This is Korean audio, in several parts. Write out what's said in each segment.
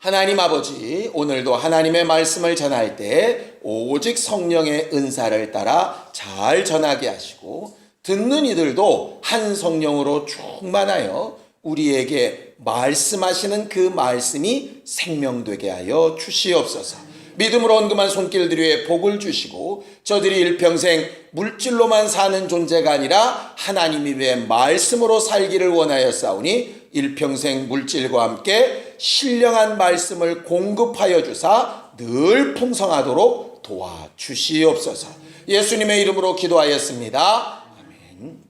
하나님 아버지, 오늘도 하나님의 말씀을 전할 때 오직 성령의 은사를 따라 잘 전하게 하시고 듣는 이들도 한 성령으로 충만하여 우리에게 말씀하시는 그 말씀이 생명되게 하여 주시옵소서. 믿음으로 언금한 손길들 위에 복을 주시고 저들이 일평생 물질로만 사는 존재가 아니라 하나님의 말씀으로 살기를 원하여 싸우니 일평생 물질과 함께 신령한 말씀을 공급하여 주사 늘 풍성하도록 도와주시옵소서. 예수님의 이름으로 기도하였습니다. 아멘.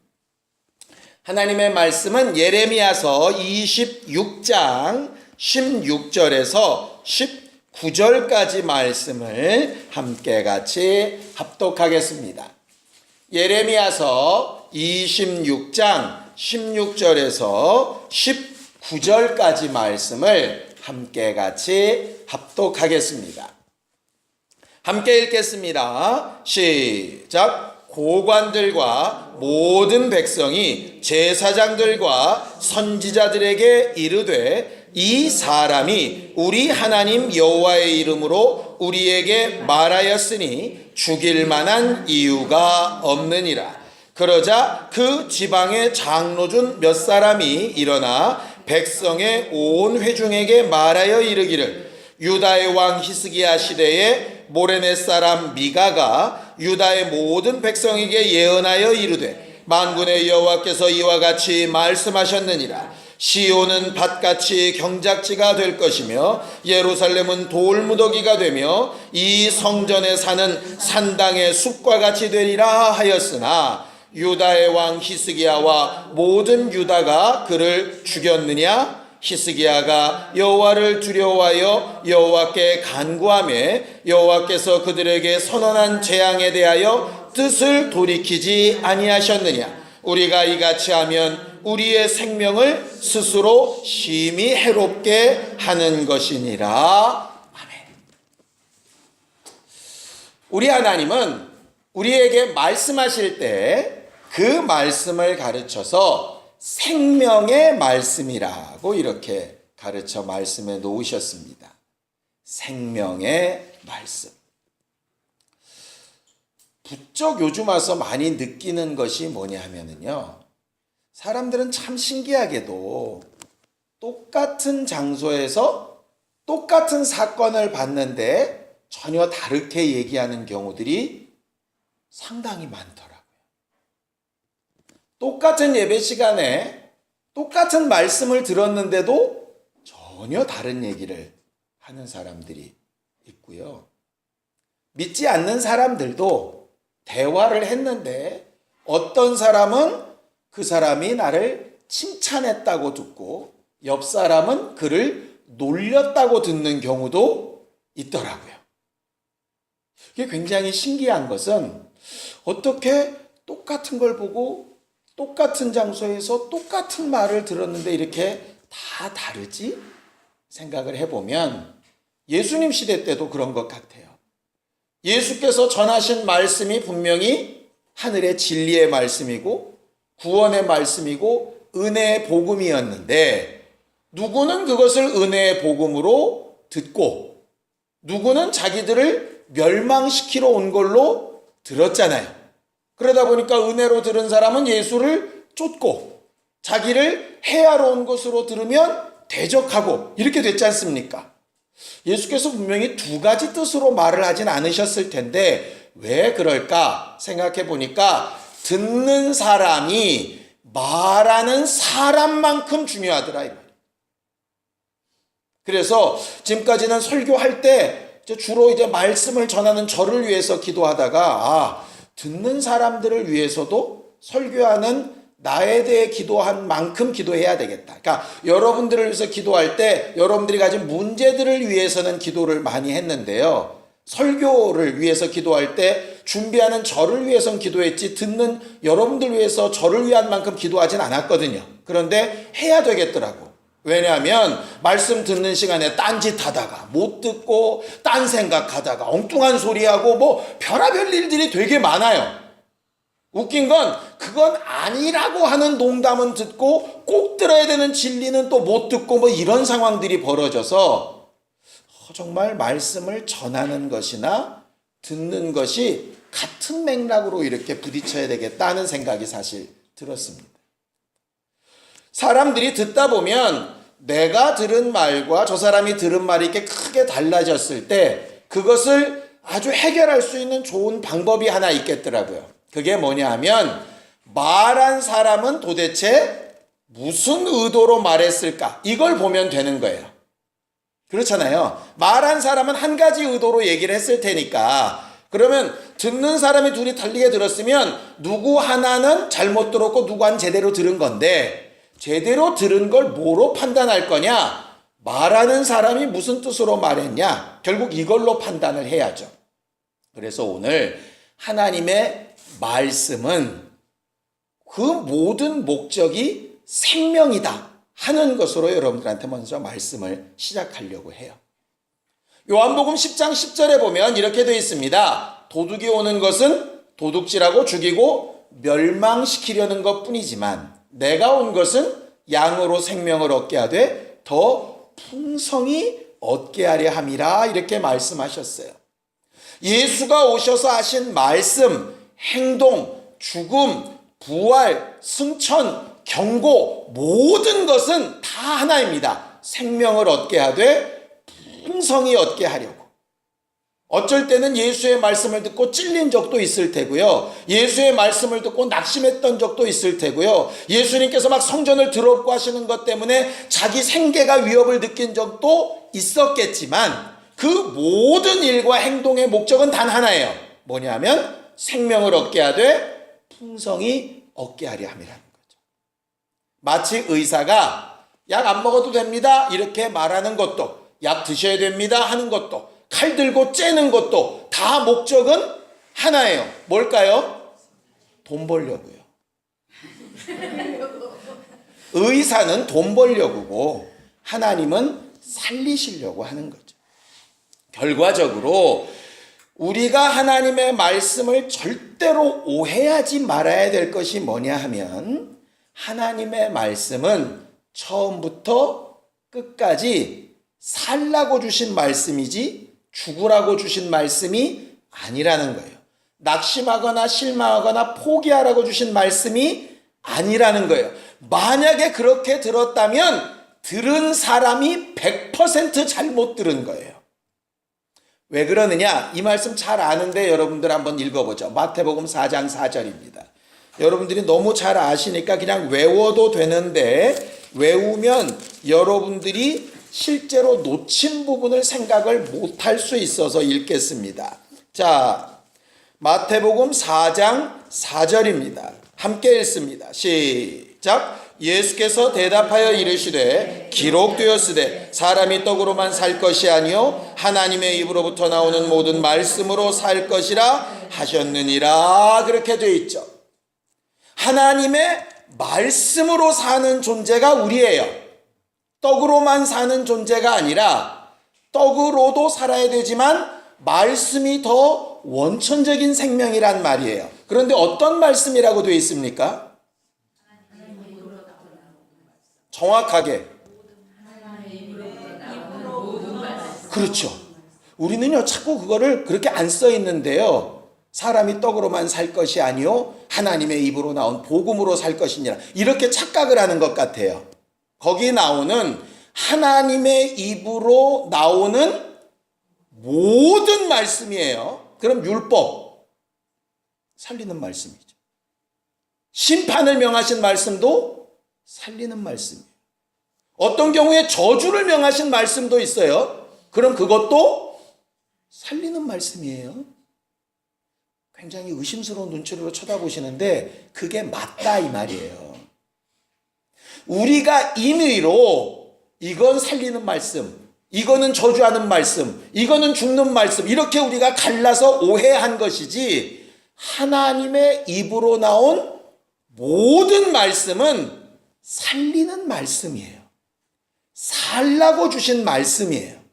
하나님의 말씀은 예레미야서 26장 16절에서 19절까지 말씀을 함께 같이 합독하겠습니다. 예레미야서 26장 16절에서 19절까지 말씀을 함께 같이 합독하겠습니다. 함께 읽겠습니다. 시작. 고관들과 모든 백성이 제사장들과 선지자들에게 이르되 이 사람이 우리 하나님 여호와의 이름으로 우리에게 말하였으니 죽일 만한 이유가 없느니라. 그러자 그 지방의 장로 중 몇 사람이 일어나 백성의 온 회중에게 말하여 이르기를 유다의 왕 히스기야 시대에 모레네 사람 미가가 유다의 모든 백성에게 예언하여 이르되 만군의 여호와께서 이와 같이 말씀하셨느니라. 시온은 밭같이 경작지가 될 것이며 예루살렘은 돌무더기가 되며 이 성전에 사는 산당의 숲과 같이 되리라 하였으나 유다의 왕 히스기야와 모든 유다가 그를 죽였느냐? 히스기야가 여호와를 두려워하여 여호와께 간구하며 여호와께서 그들에게 선언한 재앙에 대하여 뜻을 돌이키지 아니하셨느냐? 우리가 이같이 하면 우리의 생명을 스스로 심히 해롭게 하는 것이니라. 아멘. 우리 하나님은 우리에게 말씀하실 때 그 말씀을 가르쳐서 생명의 말씀이라고 이렇게 가르쳐 말씀해 놓으셨습니다. 생명의 말씀. 부쩍 요즘 와서 많이 느끼는 것이 뭐냐 하면은요, 사람들은 참 신기하게도 똑같은 장소에서 똑같은 사건을 봤는데 전혀 다르게 얘기하는 경우들이 상당히 많더라고요. 똑같은 예배 시간에 똑같은 말씀을 들었는데도 전혀 다른 얘기를 하는 사람들이 있고요. 믿지 않는 사람들도 대화를 했는데 어떤 사람은 그 사람이 나를 칭찬했다고 듣고 옆 사람은 그를 놀렸다고 듣는 경우도 있더라고요. 이게 굉장히 신기한 것은 어떻게 똑같은 걸 보고 똑같은 장소에서 똑같은 말을 들었는데 이렇게 다 다르지? 생각을 해보면 예수님 시대 때도 그런 것 같아요. 예수께서 전하신 말씀이 분명히 하늘의 진리의 말씀이고 구원의 말씀이고 은혜의 복음이었는데 누구는 그것을 은혜의 복음으로 듣고 누구는 자기들을 멸망시키러 온 걸로 들었잖아요. 그러다 보니까 은혜로 들은 사람은 예수를 쫓고 자기를 해하러 온 것으로 들으면 대적하고 이렇게 됐지 않습니까? 예수께서 분명히 두 가지 뜻으로 말을 하진 않으셨을 텐데 왜 그럴까 생각해 보니까 듣는 사람이 말하는 사람만큼 중요하더라 이 말이에요. 그래서 지금까지는 설교할 때 주로 이제 말씀을 전하는 저를 위해서 기도하다가 듣는 사람들을 위해서도 설교하는 나에 대해 기도한 만큼 기도해야 되겠다. 그러니까 여러분들을 위해서 기도할 때 여러분들이 가진 문제들을 위해서는 기도를 많이 했는데요. 설교를 위해서 기도할 때 준비하는 저를 위해서는 기도했지 듣는 여러분들 위해서 저를 위한 만큼 기도하진 않았거든요. 그런데 해야 되겠더라고. 왜냐하면 말씀 듣는 시간에 딴짓하다가 못 듣고 딴 생각하다가 엉뚱한 소리하고 뭐 별의별 일들이 되게 많아요. 웃긴 건 그건 아니라고 하는 농담은 듣고 꼭 들어야 되는 진리는 또 못 듣고 뭐 이런 상황들이 벌어져서 정말 말씀을 전하는 것이나 듣는 것이 같은 맥락으로 이렇게 부딪혀야 되겠다는 생각이 사실 들었습니다. 사람들이 듣다 보면 내가 들은 말과 저 사람이 들은 말이 이렇게 크게 달라졌을 때 그것을 아주 해결할 수 있는 좋은 방법이 하나 있겠더라고요. 그게 뭐냐 하면 말한 사람은 도대체 무슨 의도로 말했을까? 이걸 보면 되는 거예요. 그렇잖아요. 말한 사람은 한 가지 의도로 얘기를 했을 테니까 그러면 듣는 사람이 둘이 달리게 들었으면 누구 하나는 잘못 들었고 누구 하나는 제대로 들은 건데 제대로 들은 걸 뭐로 판단할 거냐? 말하는 사람이 무슨 뜻으로 말했냐? 결국 이걸로 판단을 해야죠. 그래서 오늘 하나님의 말씀은 그 모든 목적이 생명이다 하는 것으로 여러분들한테 먼저 말씀을 시작하려고 해요. 요한복음 10장 10절에 보면 이렇게 되어 있습니다. 도둑이 오는 것은 도둑질하고 죽이고 멸망시키려는 것뿐이지만 내가 온 것은 양으로 생명을 얻게 하되 더 풍성히 얻게 하려 함이라 이렇게 말씀하셨어요. 예수가 오셔서 하신 말씀, 행동, 죽음, 부활, 승천, 경고 모든 것은 다 하나입니다. 생명을 얻게 하되 풍성히 얻게 하려고. 어쩔 때는 예수의 말씀을 듣고 찔린 적도 있을 테고요. 예수의 말씀을 듣고 낙심했던 적도 있을 테고요. 예수님께서 막 성전을 더럽고 하시는 것 때문에 자기 생계가 위협을 느낀 적도 있었겠지만 그 모든 일과 행동의 목적은 단 하나예요. 뭐냐면 생명을 얻게 하되 풍성히 얻게 하려 함이라는 거죠. 마치 의사가 약 안 먹어도 됩니다 이렇게 말하는 것도 약 드셔야 됩니다 하는 것도 칼 들고 째는 것도 다 목적은 하나예요. 뭘까요? 돈 벌려고요. 의사는 돈 벌려고 하나님은 살리시려고 하는 거죠. 결과적으로 우리가 하나님의 말씀을 절대로 오해하지 말아야 될 것이 뭐냐 하면 하나님의 말씀은 처음부터 끝까지 살라고 주신 말씀이지 죽으라고 주신 말씀이 아니라는 거예요. 낙심하거나 실망하거나 포기하라고 주신 말씀이 아니라는 거예요. 만약에 그렇게 들었다면 들은 사람이 100% 잘못 들은 거예요. 왜 그러느냐? 이 말씀 잘 아는데 여러분들 한번 읽어보죠. 마태복음 4장 4절입니다. 여러분들이 너무 잘 아시니까 그냥 외워도 되는데 외우면 여러분들이 실제로 놓친 부분을 생각을 못할 수 있어서 읽겠습니다. 자, 마태복음 4장 4절입니다. 함께 읽습니다. 시작. 예수께서 대답하여 이르시되 기록되었으되 사람이 떡으로만 살 것이 아니요 하나님의 입으로부터 나오는 모든 말씀으로 살 것이라 하셨느니라. 그렇게 되어 있죠. 하나님의 말씀으로 사는 존재가 우리예요. 떡으로만 사는 존재가 아니라 떡으로도 살아야 되지만 말씀이 더 원천적인 생명이란 말이에요. 그런데 어떤 말씀이라고 되어 있습니까? 정확하게. 그렇죠. 우리는요 자꾸 그거를 그렇게 안 써 있는데요. 사람이 떡으로만 살 것이 아니요 하나님의 입으로 나온 복음으로 살 것이니라 이렇게 착각을 하는 것 같아요. 거기 나오는 하나님의 입으로 나오는 모든 말씀이에요. 그럼 율법 살리는 말씀이죠. 심판을 명하신 말씀도 살리는 말씀이에요. 어떤 경우에 저주를 명하신 말씀도 있어요. 그럼 그것도 살리는 말씀이에요. 굉장히 의심스러운 눈초리로 쳐다보시는데 그게 맞다 이 말이에요. 우리가 임의로 이건 살리는 말씀, 이거는 저주하는 말씀, 이거는 죽는 말씀 이렇게 우리가 갈라서 오해한 것이지 하나님의 입으로 나온 모든 말씀은 살리는 말씀이에요. 살라고 주신 말씀이에요.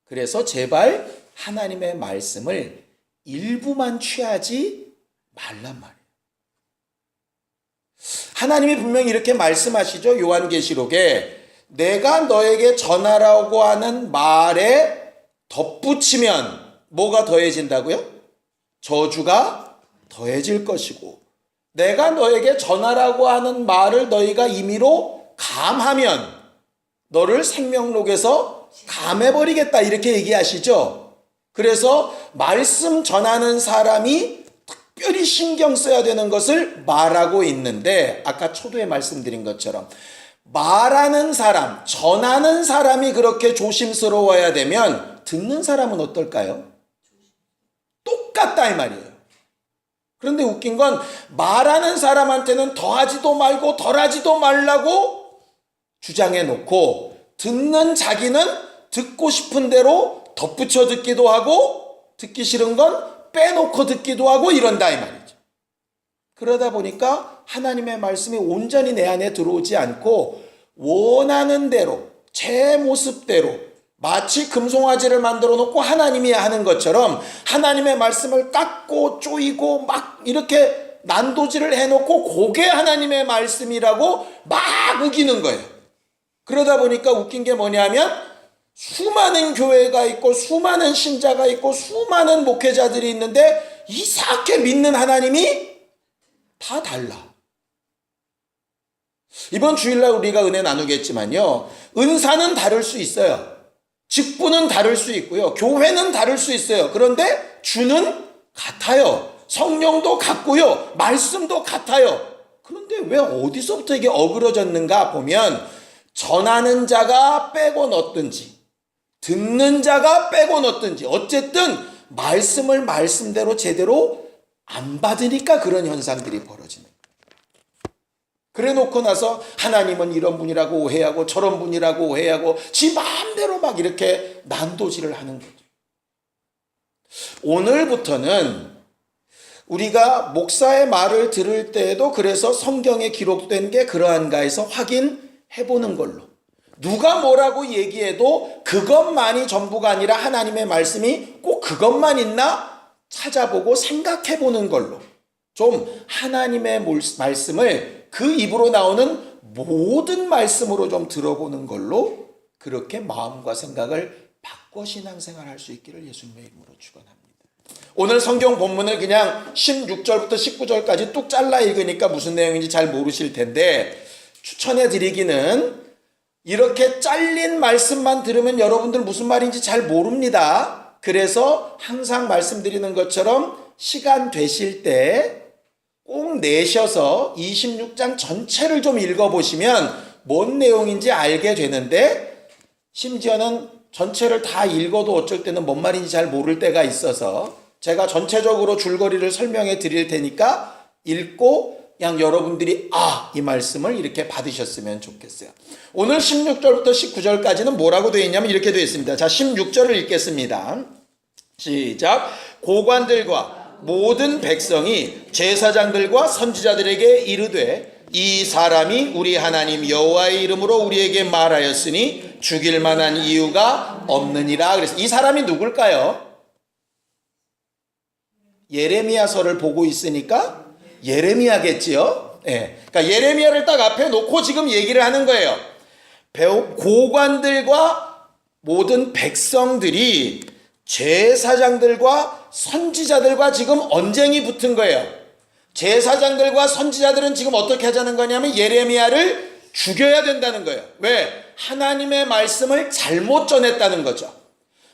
그래서 제발 하나님의 말씀을 일부만 취하지 말란 말이에요. 하나님이 분명히 이렇게 말씀하시죠. 요한계시록에 내가 너에게 전하라고 하는 말에 덧붙이면 뭐가 더해진다고요? 저주가 더해질 것이고, 내가 너에게 전하라고 하는 말을 너희가 임의로 감하면 너를 생명록에서 감해버리겠다, 이렇게 얘기하시죠. 그래서 말씀 전하는 사람이 특별히 신경 써야 되는 것을 말하고 있는데, 아까 초도에 말씀드린 것처럼 말하는 사람, 전하는 사람이 그렇게 조심스러워야 되면 듣는 사람은 어떨까요? 똑같다 이 말이에요. 그런데 웃긴 건 말하는 사람한테는 더하지도 말고 덜하지도 말라고 주장해 놓고, 듣는 자기는 듣고 싶은 대로 덧붙여 듣기도 하고 듣기 싫은 건 빼놓고 듣기도 하고 이런다 이 말이죠. 그러다 보니까 하나님의 말씀이 온전히 내 안에 들어오지 않고 원하는 대로 제 모습대로 마치 금송아지를 만들어 놓고 하나님이 하는 것처럼 하나님의 말씀을 깎고 쪼이고 막 이렇게 난도질을 해놓고 그게 하나님의 말씀이라고 막 우기는 거예요. 그러다 보니까 웃긴 게 뭐냐면 수많은 교회가 있고 수많은 신자가 있고 수많은 목회자들이 있는데 이상하게 믿는 하나님이 다 달라. 이번 주일날 우리가 은혜 나누겠지만요, 은사는 다를 수 있어요. 직분은 다를 수 있고요. 교회는 다를 수 있어요. 그런데 주는 같아요. 성령도 같고요. 말씀도 같아요. 그런데 왜 어디서부터 이게 어그러졌는가 보면 전하는 자가 빼고 넣든지 듣는 자가 빼고 넣든지 어쨌든 말씀을 말씀대로 제대로 안 받으니까 그런 현상들이 벌어지는 거예요. 그래 놓고 나서 하나님은 이런 분이라고 오해하고 저런 분이라고 오해하고 지 마음대로 막 이렇게 난도질을 하는 거죠. 오늘부터는 우리가 목사의 말을 들을 때에도 그래서 성경에 기록된 게 그러한가 해서 확인해 보는 걸로, 누가 뭐라고 얘기해도 그것만이 전부가 아니라 하나님의 말씀이 꼭 그것만 있나 찾아보고 생각해 보는 걸로, 좀 하나님의 말씀을 그 입으로 나오는 모든 말씀으로 좀 들어보는 걸로 그렇게 마음과 생각을 바꿔 신앙생활 할 수 있기를 예수님의 이름으로 축원합니다. 오늘 성경 본문을 그냥 16절부터 19절까지 뚝 잘라 읽으니까 무슨 내용인지 잘 모르실 텐데, 추천해 드리기는 이렇게 잘린 말씀만 들으면 여러분들 무슨 말인지 잘 모릅니다. 그래서 항상 말씀드리는 것처럼 시간 되실 때 꼭 내셔서 26장 전체를 좀 읽어보시면 뭔 내용인지 알게 되는데, 심지어는 전체를 다 읽어도 어쩔 때는 뭔 말인지 잘 모를 때가 있어서 제가 전체적으로 줄거리를 설명해 드릴 테니까 읽고 그냥 여러분들이 이 말씀을 이렇게 받으셨으면 좋겠어요. 오늘 16절부터 19절까지는 뭐라고 되어 있냐면 이렇게 되어 있습니다. 자, 16절을 읽겠습니다. 시작. 고관들과 모든 백성이 제사장들과 선지자들에게 이르되 이 사람이 우리 하나님 여호와의 이름으로 우리에게 말하였으니 죽일 만한 이유가 없느니라. 그래서 이 사람이 누굴까요? 예레미야서를 보고 있으니까 예레미야겠지요. 네. 그러니까 예레미야를 딱 앞에 놓고 지금 얘기를 하는 거예요. 고관들과 모든 백성들이 제사장들과 선지자들과 지금 언쟁이 붙은 거예요. 제사장들과 선지자들은 지금 어떻게 하자는 거냐면 예레미야를 죽여야 된다는 거예요. 왜? 하나님의 말씀을 잘못 전했다는 거죠.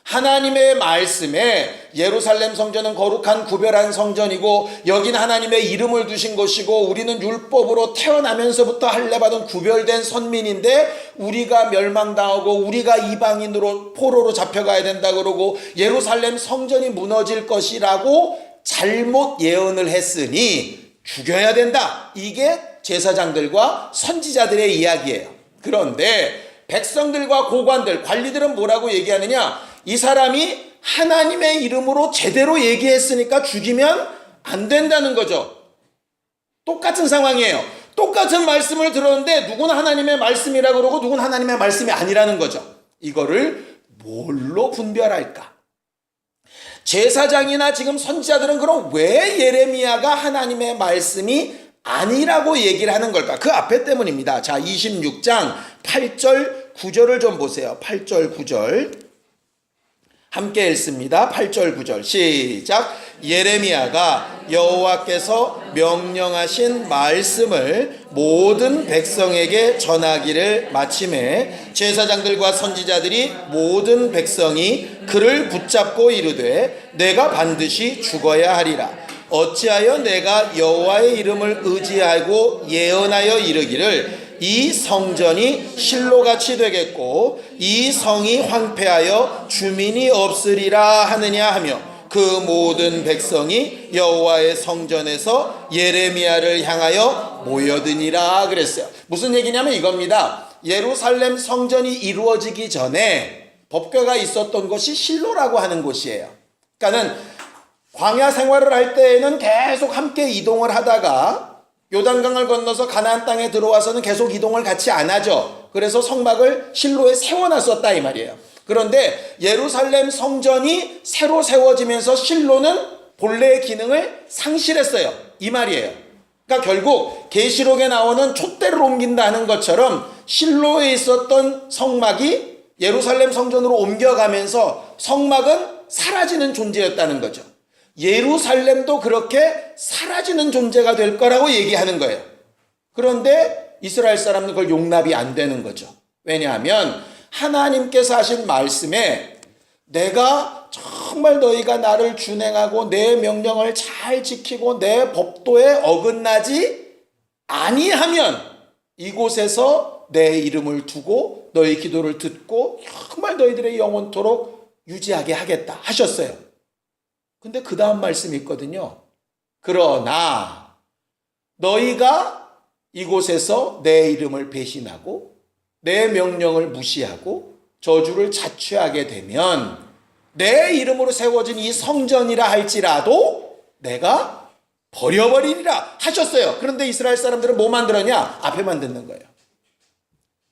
하나님의 말씀에 예루살렘 성전은 거룩한 구별한 성전이고 여긴 하나님의 이름을 두신 곳이고 우리는 율법으로 태어나면서부터 할례받은 구별된 선민인데 우리가 멸망당하고 우리가 이방인으로 포로로 잡혀가야 된다 그러고 예루살렘 성전이 무너질 것이라고 잘못 예언을 했으니 죽여야 된다. 이게 제사장들과 선지자들의 이야기예요. 그런데 백성들과 고관들, 관리들은 뭐라고 얘기하느냐? 이 사람이 하나님의 이름으로 제대로 얘기했으니까 죽이면 안 된다는 거죠. 똑같은 상황이에요. 똑같은 말씀을 들었는데 누구는 하나님의 말씀이라고 그러고 누구는 하나님의 말씀이 아니라는 거죠. 이거를 뭘로 분별할까? 제사장이나 지금 선지자들은 그럼 왜 예레미야가 하나님의 말씀이 아니라고 얘기를 하는 걸까? 그 앞에 때문입니다. 자, 26장 8절 9절을 좀 보세요. 8절 9절 함께 읽습니다. 8절 9절 시작. 예레미야가 여호와께서 명령하신 말씀을 모든 백성에게 전하기를 마침에 제사장들과 선지자들이 모든 백성이 그를 붙잡고 이르되 내가 반드시 죽어야 하리라. 어찌하여 내가 여호와의 이름을 의지하고 예언하여 이르기를 이 성전이 실로같이 되겠고 이 성이 황폐하여 주민이 없으리라 하느냐 하며 그 모든 백성이 여호와의 성전에서 예레미야를 향하여 모여드니라 그랬어요. 무슨 얘기냐면 이겁니다. 예루살렘 성전이 이루어지기 전에 법궤가 있었던 곳이 실로라고 하는 곳이에요. 그러니까는 광야 생활을 할 때에는 계속 함께 이동을 하다가 요단강을 건너서 가나안 땅에 들어와서는 계속 이동을 같이 안 하죠. 그래서 성막을 실로에 세워놨었다 이 말이에요. 그런데 예루살렘 성전이 새로 세워지면서 실로는 본래의 기능을 상실했어요 이 말이에요. 그러니까 결국 계시록에 나오는 촛대를 옮긴다는 것처럼 실로에 있었던 성막이 예루살렘 성전으로 옮겨가면서 성막은 사라지는 존재였다는 거죠. 예루살렘도 그렇게 사라지는 존재가 될 거라고 얘기하는 거예요. 그런데 이스라엘 사람은 그걸 용납이 안 되는 거죠. 왜냐하면 하나님께서 하신 말씀에 내가 정말 너희가 나를 준행하고 내 명령을 잘 지키고 내 법도에 어긋나지 아니하면 이곳에서 내 이름을 두고 너희 기도를 듣고 정말 너희들의 영원토록 유지하게 하겠다 하셨어요. 근데 그 다음 말씀이 있거든요. 그러나 너희가 이곳에서 내 이름을 배신하고 내 명령을 무시하고 저주를 자취하게 되면 내 이름으로 세워진 이 성전이라 할지라도 내가 버려버리리라 하셨어요. 그런데 이스라엘 사람들은 뭐 만들었냐? 앞에만 듣는 거예요.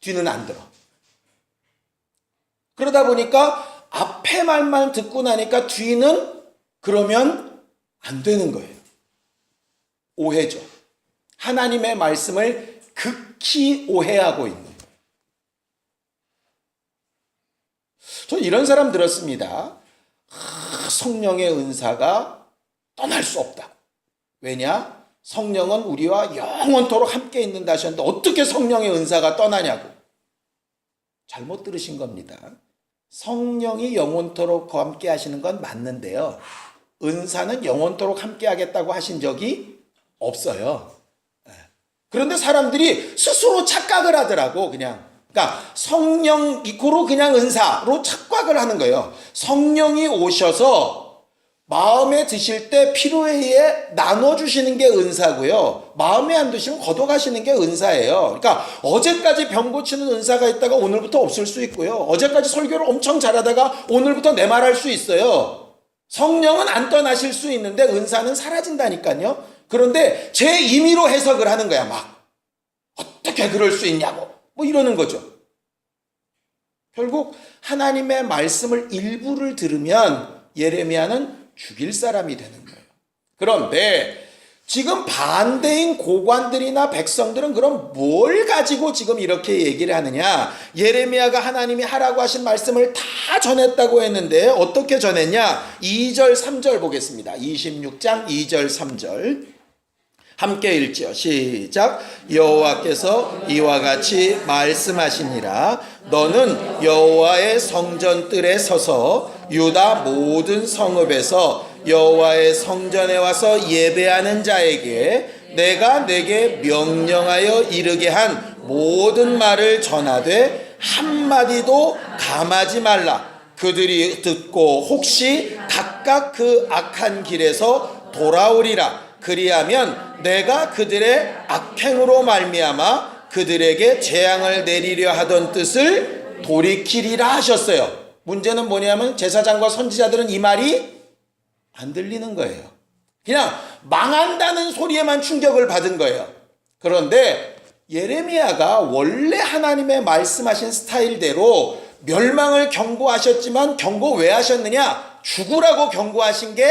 뒤는 안 들어. 그러다 보니까 앞에 말만 듣고 나니까 뒤는 그러면 안 되는 거예요. 오해죠. 하나님의 말씀을 극히 오해하고 있는 거예요. 저 이런 사람 들었습니다. 성령의 은사가 떠날 수 없다. 왜냐? 성령은 우리와 영원토록 함께 있는다 하셨는데 어떻게 성령의 은사가 떠나냐고. 잘못 들으신 겁니다. 성령이 영원토록 함께 하시는 건 맞는데요. 은사는 영원토록 함께 하겠다고 하신 적이 없어요. 그런데 사람들이 스스로 착각을 하더라고. 그러니까 성령 이코로 그냥 은사로 착각을 하는 거예요. 성령이 오셔서 마음에 드실 때 필요에 의해 나눠주시는 게 은사고요. 마음에 안 드시면 걷어가시는 게 은사예요. 그러니까 어제까지 병 고치는 은사가 있다가 오늘부터 없을 수 있고요. 어제까지 설교를 엄청 잘하다가 오늘부터 내 말할 수 있어요. 성령은 안 떠나실 수 있는데 은사는 사라진다니까요. 그런데 제 임의로 해석을 하는 거야. 막 어떻게 그럴 수 있냐고 뭐 이러는 거죠. 결국 하나님의 말씀을 일부를 들으면 예레미야는 죽일 사람이 되는 거예요. 그런데 지금 반대인 고관들이나 백성들은 그럼 뭘 가지고 지금 이렇게 얘기를 하느냐? 예레미야가 하나님이 하라고 하신 말씀을 다 전했다고 했는데 어떻게 전했냐? 2절 3절 보겠습니다. 26장 2절 3절 함께 읽죠. 시작. 여호와께서 이와 같이 말씀하시니라. 너는 여호와의 성전 뜰에 서서 유다 모든 성읍에서 여호와의 성전에 와서 예배하는 자에게 내가 내게 명령하여 이르게 한 모든 말을 전하되 한마디도 감하지 말라. 그들이 듣고 혹시 각각 그 악한 길에서 돌아오리라. 그리하면 내가 그들의 악행으로 말미암아 그들에게 재앙을 내리려 하던 뜻을 돌이키리라 하셨어요. 문제는 뭐냐면 제사장과 선지자들은 이 말이 안 들리는 거예요. 그냥 망한다는 소리에만 충격을 받은 거예요. 그런데 예레미야가 원래 하나님의 말씀하신 스타일대로 멸망을 경고하셨지만 경고 왜 하셨느냐? 죽으라고 경고하신 게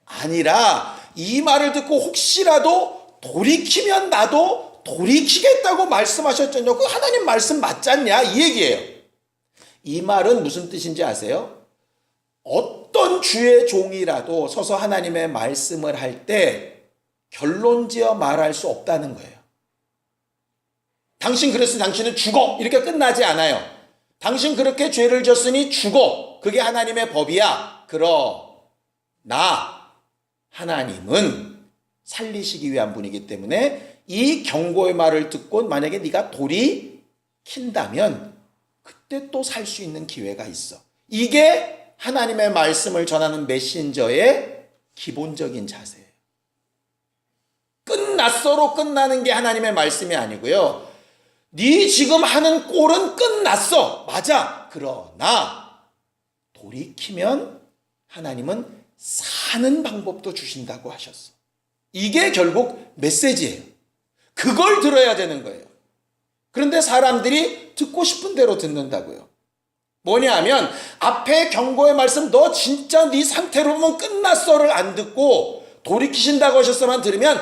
아니라 이 말을 듣고 혹시라도 돌이키면 나도 돌이키겠다고 말씀하셨잖아요. 그 하나님 말씀 맞잖냐? 이 얘기예요. 이 말은 무슨 뜻인지 아세요? 어떤 주의 종이라도 서서 하나님의 말씀을 할 때 결론지어 말할 수 없다는 거예요. 당신 그랬으니 당신은 죽어. 이렇게 끝나지 않아요. 당신 그렇게 죄를 졌으니 죽어. 그게 하나님의 법이야. 그러나 하나님은 살리시기 위한 분이기 때문에 이 경고의 말을 듣고 만약에 네가 돌이킨다면 그때 또 살 수 있는 기회가 있어. 이게 하나님의 말씀을 전하는 메신저의 기본적인 자세예요. 끝났어로 끝나는 게 하나님의 말씀이 아니고요. 네 지금 하는 꼴은 끝났어. 맞아. 그러나 돌이키면 하나님은 사는 방법도 주신다고 하셨어. 이게 결국 메시지예요. 그걸 들어야 되는 거예요. 그런데 사람들이 듣고 싶은 대로 듣는다고요. 뭐냐면 앞에 경고의 말씀 너 진짜 네 상태로 보면 끝났어를 안 듣고 돌이키신다고 하셨어만 들으면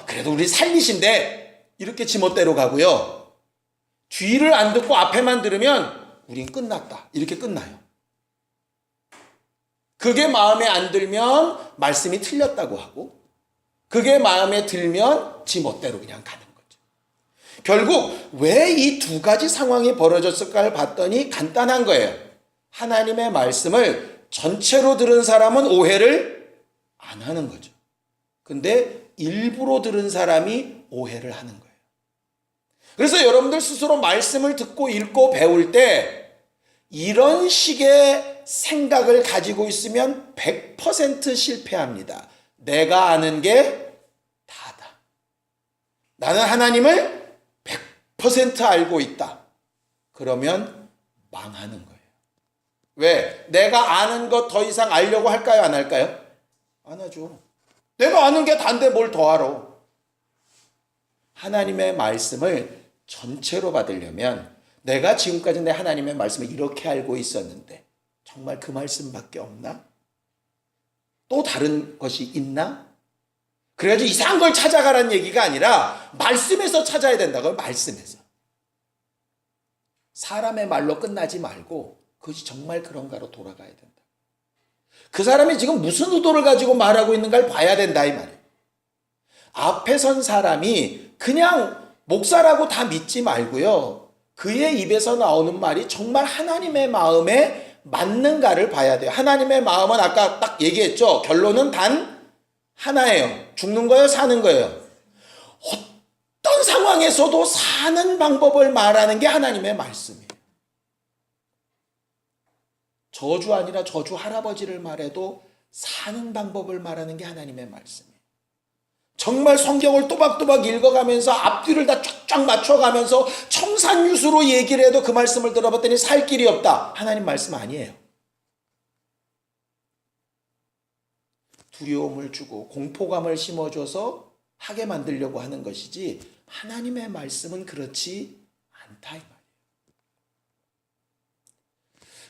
그래도 우리 살리신대 이렇게 지멋대로 가고요. 뒤를 안 듣고 앞에만 들으면 우린 끝났다 이렇게 끝나요. 그게 마음에 안 들면 말씀이 틀렸다고 하고 그게 마음에 들면 지멋대로 그냥 가는 거죠. 결국 왜 이 두 가지 상황이 벌어졌을까를 봤더니 간단한 거예요. 하나님의 말씀을 전체로 들은 사람은 오해를 안 하는 거죠. 근데 일부러 들은 사람이 오해를 하는 거예요. 그래서 여러분들 스스로 말씀을 듣고 읽고 배울 때 이런 식의 생각을 가지고 있으면 100% 실패합니다. 내가 아는 게 다다. 나는 하나님을 100% 알고 있다. 그러면 망하는 거예요. 왜? 내가 아는 것 더 이상 알려고 할까요? 안 할까요? 안 하죠. 내가 아는 게 단데 뭘 더 알아? 하나님의 말씀을 전체로 받으려면 내가 지금까지 내 하나님의 말씀을 이렇게 알고 있었는데 정말 그 말씀밖에 없나? 또 다른 것이 있나? 그래가지고 이상한 걸 찾아가라는 얘기가 아니라 말씀에서 찾아야 된다고요. 말씀에서. 사람의 말로 끝나지 말고 그것이 정말 그런가로 돌아가야 된다. 그 사람이 지금 무슨 의도를 가지고 말하고 있는가를 봐야 된다 이 말이에요. 앞에 선 사람이 그냥 목사라고 다 믿지 말고요. 그의 입에서 나오는 말이 정말 하나님의 마음에 맞는가를 봐야 돼요. 하나님의 마음은 아까 딱 얘기했죠. 결론은 단 하나예요. 죽는 거예요? 사는 거예요? 어떤 상황에서도 사는 방법을 말하는 게 하나님의 말씀이에요. 저주 아니라 저주 할아버지를 말해도 사는 방법을 말하는 게 하나님의 말씀이에요. 정말 성경을 또박또박 읽어가면서 앞뒤를 다 쫙쫙 맞춰가면서 청산유수로 얘기를 해도 그 말씀을 들어봤더니 살 길이 없다. 하나님 말씀 아니에요. 두려움을 주고 공포감을 심어줘서 하게 만들려고 하는 것이지 하나님의 말씀은 그렇지 않다 이 말이에요.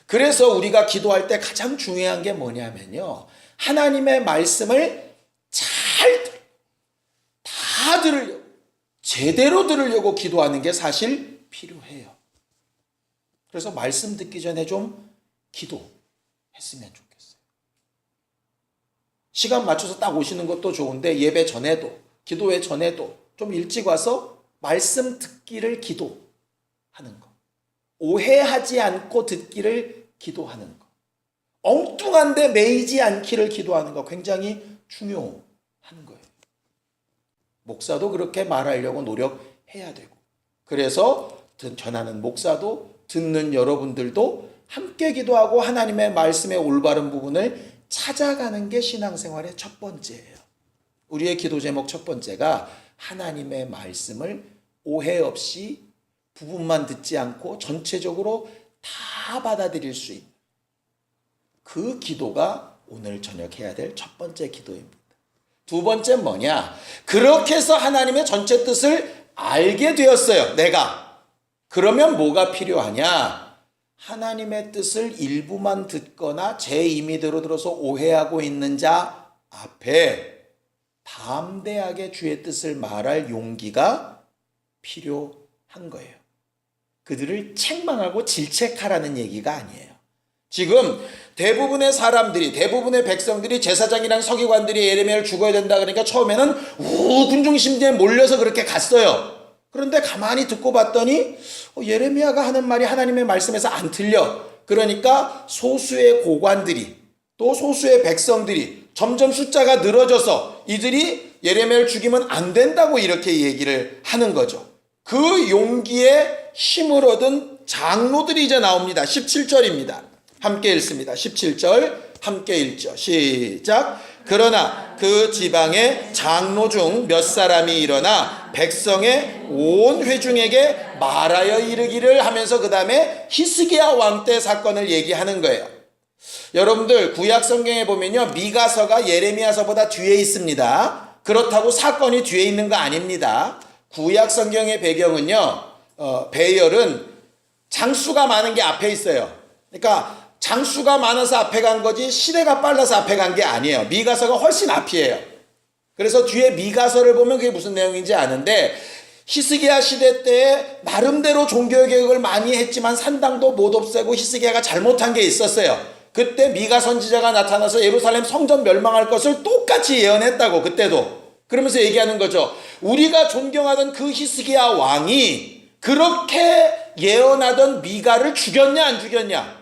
그래서 우리가 기도할 때 가장 중요한 게 뭐냐면요. 하나님의 말씀을 다 들으려고 제대로 들으려고 기도하는 게 사실 필요해요. 그래서 말씀 듣기 전에 좀 기도했으면 좋겠어요. 시간 맞춰서 딱 오시는 것도 좋은데 예배 전에도 기도회 전에도 좀 일찍 와서 말씀 듣기를 기도하는 거. 오해하지 않고 듣기를 기도하는 거. 엉뚱한데 매이지 않기를 기도하는 거 굉장히 중요한 거예요. 목사도 그렇게 말하려고 노력해야 되고 그래서 전하는 목사도 듣는 여러분들도 함께 기도하고 하나님의 말씀의 올바른 부분을 찾아가는 게 신앙생활의 첫 번째예요. 우리의 기도 제목 첫 번째가 하나님의 말씀을 오해 없이 부분만 듣지 않고 전체적으로 다 받아들일 수 있는 그 기도가 오늘 저녁 해야 될 첫 번째 기도입니다. 두 번째 뭐냐? 그렇게 해서 하나님의 전체 뜻을 알게 되었어요. 내가. 그러면 뭐가 필요하냐? 하나님의 뜻을 일부만 듣거나 제 임의대로 들어서 오해하고 있는 자 앞에 담대하게 주의 뜻을 말할 용기가 필요한 거예요. 그들을 책망하고 질책하라는 얘기가 아니에요. 지금 대부분의 사람들이, 대부분의 백성들이, 제사장이랑 서기관들이 예레미야를 죽어야 된다 그러니까 처음에는 군중심리에 몰려서 그렇게 갔어요. 그런데 가만히 듣고 봤더니 예레미야가 하는 말이 하나님의 말씀에서 안 틀려. 그러니까 소수의 고관들이, 또 소수의 백성들이 점점 숫자가 늘어져서 이들이 예레미야를 죽이면 안 된다고 이렇게 얘기를 하는 거죠. 그 용기에 힘을 얻은 장로들이 이제 나옵니다. 17절입니다. 함께 읽습니다. 17절 함께 읽죠. 시작. 그러나 그 지방의 장로 중 몇 사람이 일어나 백성의 온 회중에게 말하여 이르기를 하면서 그 다음에 히스기야 왕 때 사건을 얘기하는 거예요. 여러분들 구약 성경에 보면요, 미가서가 예레미야서보다 뒤에 있습니다. 그렇다고 사건이 뒤에 있는 거 아닙니다. 구약 성경의 배경은요, 배열은 장수가 많은 게 앞에 있어요. 그러니까 장수가 많아서 앞에 간 거지 시대가 빨라서 앞에 간 게 아니에요. 미가서가 훨씬 앞이에요. 그래서 뒤에 미가서를 보면 그게 무슨 내용인지 아는데, 히스기야 시대 때 나름대로 종교개혁을 많이 했지만 산당도 못 없애고 히스기야가 잘못한 게 있었어요. 그때 미가 선지자가 나타나서 예루살렘 성전 멸망할 것을 똑같이 예언했다고, 그때도. 그러면서 얘기하는 거죠. 우리가 존경하던 그 히스기야 왕이 그렇게 예언하던 미가를 죽였냐 안 죽였냐?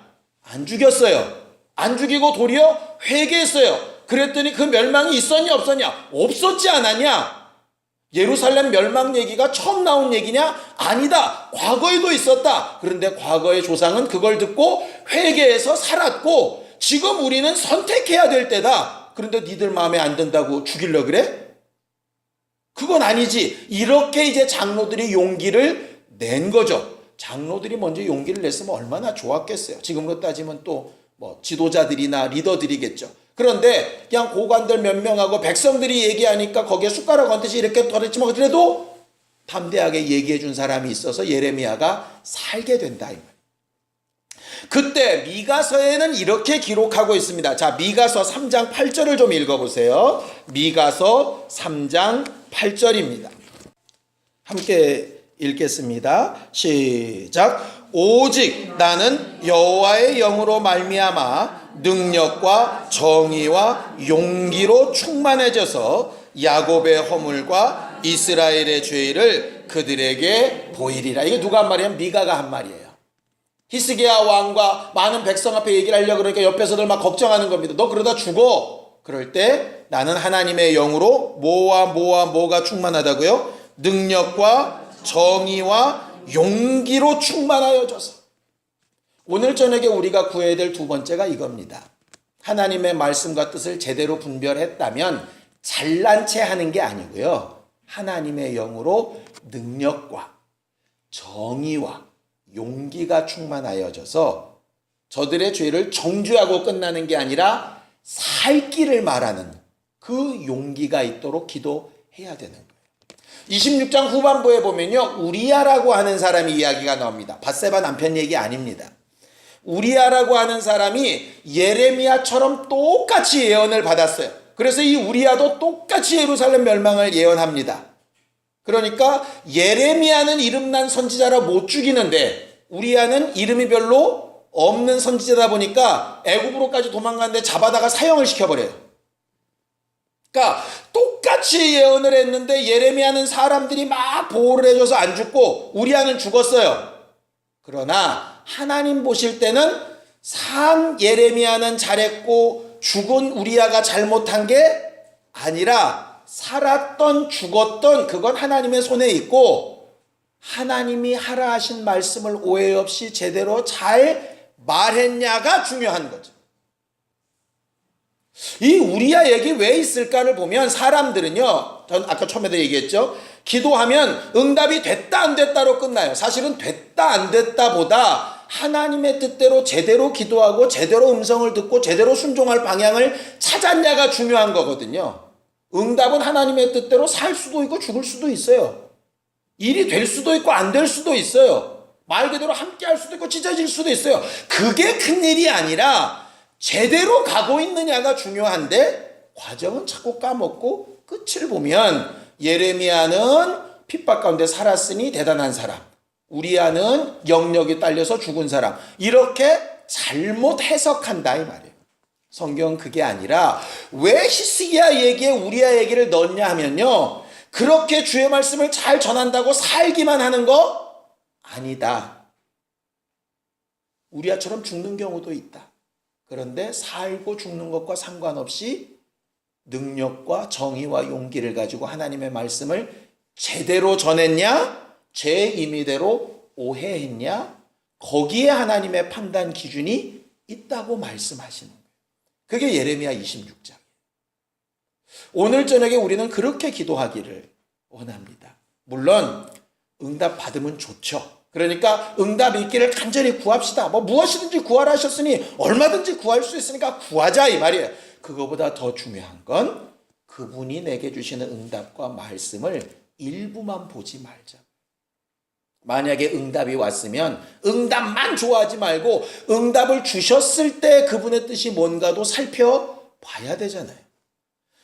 안 죽였어요. 안 죽이고 도리어 회개했어요. 그랬더니 그 멸망이 있었냐 없었냐? 없었지 않았냐? 예루살렘 멸망 얘기가 처음 나온 얘기냐? 아니다. 과거에도 있었다. 그런데 과거의 조상은 그걸 듣고 회개해서 살았고, 지금 우리는 선택해야 될 때다. 그런데 니들 마음에 안 든다고 죽이려 그래? 그건 아니지. 이렇게 이제 장로들이 용기를 낸 거죠. 장로들이 먼저 용기를 냈으면 얼마나 좋았겠어요. 지금으로 따지면 또 뭐 지도자들이나 리더들이겠죠. 그런데 그냥 고관들 몇 명하고 백성들이 얘기하니까 거기에 숟가락 얹듯이 이렇게 덜었지만 그래도 담대하게 얘기해 준 사람이 있어서 예레미야가 살게 된다, 이 말. 그때 미가서에는 이렇게 기록하고 있습니다. 자, 미가서 3장 8절을 좀 읽어보세요. 미가서 3장 8절입니다. 함께 읽겠습니다. 시작. 오직 나는 여호와의 영으로 말미암아 능력과 정의와 용기로 충만해져서 야곱의 허물과 이스라엘의 죄를 그들에게 보이리라. 이게 누가 한 말이에요? 미가가 한 말이에요. 히스기야 왕과 많은 백성 앞에 얘기를 하려고 그러니까 옆에서들 막 걱정하는 겁니다. 너 그러다 죽어. 그럴 때 나는 하나님의 영으로 뭐가 충만하다고요? 능력과 정의와 용기로 충만하여져서. 오늘 저녁에 우리가 구해야 될 두 번째가 이겁니다. 하나님의 말씀과 뜻을 제대로 분별했다면 잘난 체 하는 게 아니고요, 하나님의 영으로 능력과 정의와 용기가 충만하여져서 저들의 죄를 정죄하고 끝나는 게 아니라 살 길을 말하는 그 용기가 있도록 기도해야 되는 거예요. 26장 후반부에 보면요, 우리야라고 하는 사람이 이야기가 나옵니다. 밧세바 남편 얘기 아닙니다. 우리야라고 하는 사람이 예레미야처럼 똑같이 예언을 받았어요. 그래서 이 우리야도 똑같이 예루살렘 멸망을 예언합니다. 그러니까 예레미야는 이름난 선지자라 못 죽이는데 우리야는 이름이 별로 없는 선지자다 보니까 애굽으로까지 도망가는데 잡아다가 사형을 시켜버려요. 그러니까 똑같이 예언을 했는데 예레미야는 사람들이 막 보호를 해줘서 안 죽고 우리야는 죽었어요. 그러나 하나님 보실 때는 산 예레미야는 잘했고 죽은 우리야가 잘못한 게 아니라 살았던 죽었던 그건 하나님의 손에 있고, 하나님이 하라 하신 말씀을 오해 없이 제대로 잘 말했냐가 중요한 거죠. 이 우리야 얘기 왜 있을까를 보면 사람들은요, 전 아까 처음에도 얘기했죠, 기도하면 응답이 됐다 안 됐다로 끝나요. 사실은 됐다 안 됐다 보다 하나님의 뜻대로 제대로 기도하고 제대로 음성을 듣고 제대로 순종할 방향을 찾았냐가 중요한 거거든요. 응답은 하나님의 뜻대로 살 수도 있고 죽을 수도 있어요. 일이 될 수도 있고 안 될 수도 있어요. 말 그대로 함께 할 수도 있고 찢어질 수도 있어요. 그게 큰일이 아니라 제대로 가고 있느냐가 중요한데, 과정은 자꾸 까먹고 끝을 보면 예레미야는 핍박 가운데 살았으니 대단한 사람, 우리아는 영역이 딸려서 죽은 사람. 이렇게 잘못 해석한다 이 말이에요. 성경은 그게 아니라 왜 히스기야 얘기에 우리아 얘기를 넣냐 하면요. 그렇게 주의 말씀을 잘 전한다고 살기만 하는 거 아니다. 우리아처럼 죽는 경우도 있다. 그런데 살고 죽는 것과 상관없이 능력과 정의와 용기를 가지고 하나님의 말씀을 제대로 전했냐? 제 임의대로 오해했냐? 거기에 하나님의 판단 기준이 있다고 말씀하시는 거예요. 그게 예레미야 26장이에요. 오늘 저녁에 우리는 그렇게 기도하기를 원합니다. 물론 응답 받으면 좋죠. 그러니까 응답 있기를 간절히 구합시다. 무엇이든지 구하라 하셨으니 얼마든지 구할 수 있으니까 구하자 이 말이에요. 그거보다 더 중요한 건 그분이 내게 주시는 응답과 말씀을 일부만 보지 말자. 만약에 응답이 왔으면 응답만 좋아하지 말고 응답을 주셨을 때 그분의 뜻이 뭔가도 살펴봐야 되잖아요.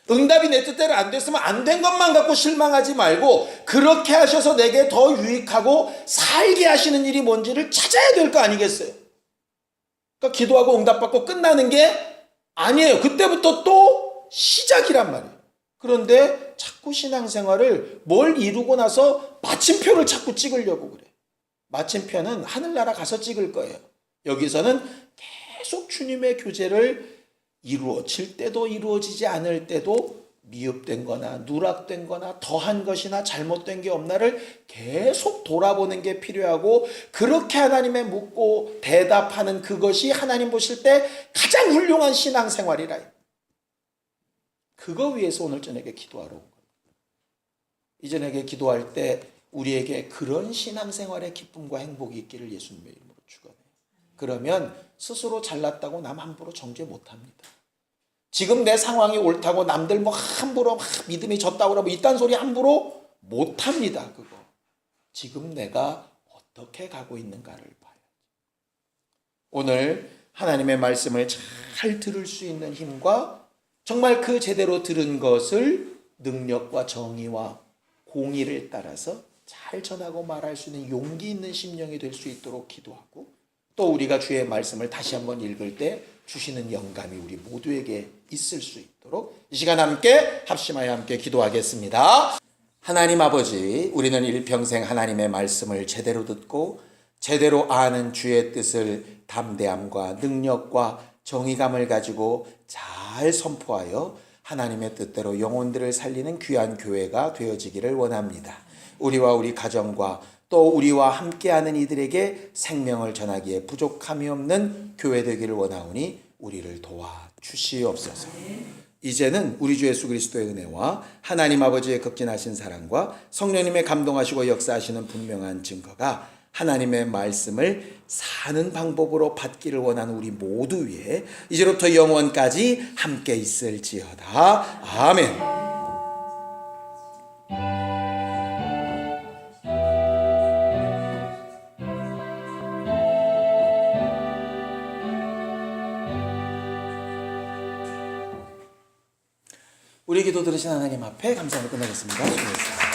응답이 내 뜻대로 안 됐으면 안 된 것만 갖고 실망하지 말고 그렇게 하셔서 내게 더 유익하고 살게 하시는 일이 뭔지를 찾아야 될 거 아니겠어요? 그러니까 기도하고 응답받고 끝나는 게 아니에요. 그때부터 또 시작이란 말이에요. 그런데 자꾸 신앙생활을 뭘 이루고 나서 마침표를 자꾸 찍으려고 그래. 마침표는 하늘나라 가서 찍을 거예요. 여기서는 계속 주님의 교제를 이루어질 때도 이루어지지 않을 때도 미흡된 거나 누락된 거나 더한 것이나 잘못된 게 없나를 계속 돌아보는 게 필요하고 그렇게 하나님에 묻고 대답하는 그것이 하나님 보실 때 가장 훌륭한 신앙생활이라. 그거 위해서 오늘 저녁에 기도하러 온 겁니다. 이 저녁에 기도할 때 우리에게 그런 신앙생활의 기쁨과 행복이 있기를 예수님의 이름으로 축원해요. 그러면 스스로 잘났다고 남 함부로 정죄 못합니다. 지금 내 상황이 옳다고 남들 함부로 믿음이 졌다고 그러고 이딴 소리 함부로 못합니다. 그거. 지금 내가 어떻게 가고 있는가를 봐야지. 오늘 하나님의 말씀을 잘 들을 수 있는 힘과 정말 그 제대로 들은 것을 능력과 정의와 공의를 따라서 잘 전하고 말할 수 있는 용기 있는 심령이 될 수 있도록 기도하고 또 우리가 주의 말씀을 다시 한번 읽을 때 주시는 영감이 우리 모두에게 있을 수 있도록 이 시간 함께 합심하여 함께 기도하겠습니다. 하나님 아버지, 우리는 일평생 하나님의 말씀을 제대로 듣고 제대로 아는 주의 뜻을 담대함과 능력과 정의감을 가지고 잘 선포하여 하나님의 뜻대로 영혼들을 살리는 귀한 교회가 되어지기를 원합니다. 우리와 우리 가정과 또 우리와 함께하는 이들에게 생명을 전하기에 부족함이 없는 교회 되기를 원하오니 우리를 도와주시옵소서. 이제는 우리 주 예수 그리스도의 은혜와 하나님 아버지의 극진하신 사랑과 성령님의 감동하시고 역사하시는 분명한 증거가 하나님의 말씀을 사는 방법으로 받기를 원하는 우리 모두 위에 이제부터 영원까지 함께 있을지어다. 아멘. 우리 기도 들으신 하나님 앞에 감사하며 끝나겠습니다. 수고하셨습니다.